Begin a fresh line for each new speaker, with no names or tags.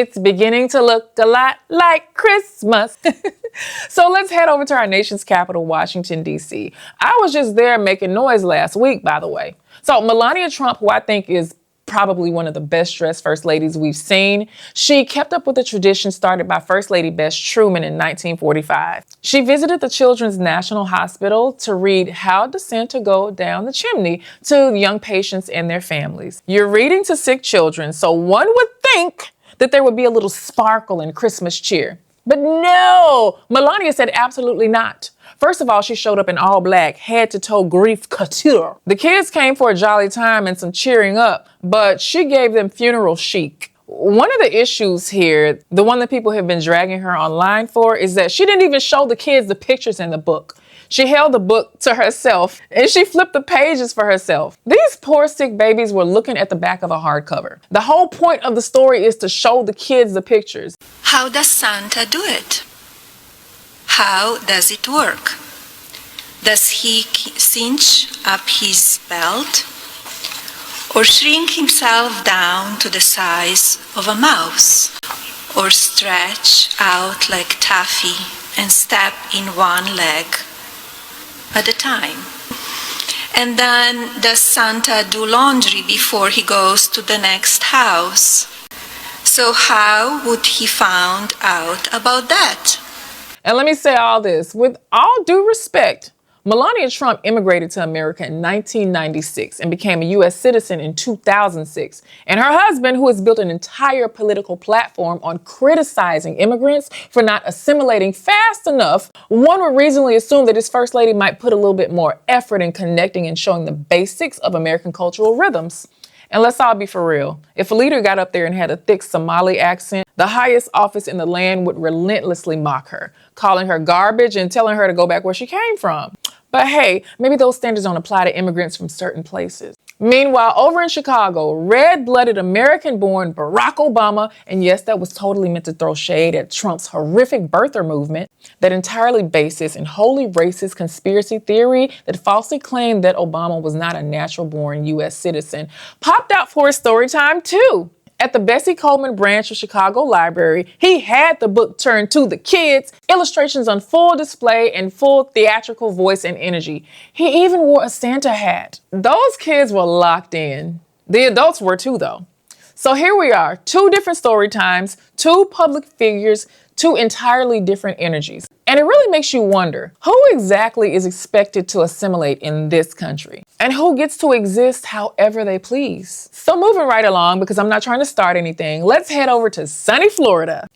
It's beginning to look a lot like Christmas. So let's head over to our nation's capital, Washington, D.C. I was just there making noise last week, by the way. So Melania Trump, who I think is probably one of the best dressed first ladies we've seen, she kept up with the tradition started by First Lady Bess Truman in 1945. She visited the Children's National Hospital to read How Does Santa Go Down the Chimney to young patients and their families. You're reading to sick children, so one would think that there would be a little sparkle and Christmas cheer. But no, Melania said absolutely not. First of all, she showed up in all black, head-to-toe grief couture. The kids came for a jolly time and some cheering up, but she gave them funeral chic. One of the issues here, the one that people have been dragging her online for, is that she didn't even show the kids the pictures in the book. She held the book to herself and she flipped the pages for herself. These poor sick babies were looking at the back of a hardcover. The whole point of the story is to show the kids the pictures.
How does Santa do it? How does it work? Does he cinch up his belt or shrink himself down to the size of a mouse or stretch out like taffy and step in one leg at a time? And then does Santa do laundry before he goes to the next house? So how would he find out about that?
And let me say all this, with all due respect, Melania Trump immigrated to America in 1996 and became a U.S. citizen in 2006. And her husband, who has built an entire political platform on criticizing immigrants for not assimilating fast enough, one would reasonably assume that his first lady might put a little bit more effort in connecting and showing the basics of American cultural rhythms. And let's all be for real. If a leader got up there and had a thick Somali accent, the highest office in the land would relentlessly mock her, calling her garbage and telling her to go back where she came from. But hey, maybe those standards don't apply to immigrants from certain places. Meanwhile, over in Chicago, red-blooded American-born Barack Obama, and yes, that was totally meant to throw shade at Trump's horrific birther movement that entirely bases in wholly racist conspiracy theory that falsely claimed that Obama was not a natural-born U.S. citizen, popped out for his story time too. At the Bessie Coleman branch of Chicago Library, he had the book turned to the kids, illustrations on full display and full theatrical voice and energy. He even wore a Santa hat. Those kids were locked in. The adults were too, though. So here we are, two different story times, two public figures, two entirely different energies. And it really makes you wonder, who exactly is expected to assimilate in this country? And who gets to exist however they please? So moving right along, because I'm not trying to start anything, let's head over to sunny Florida.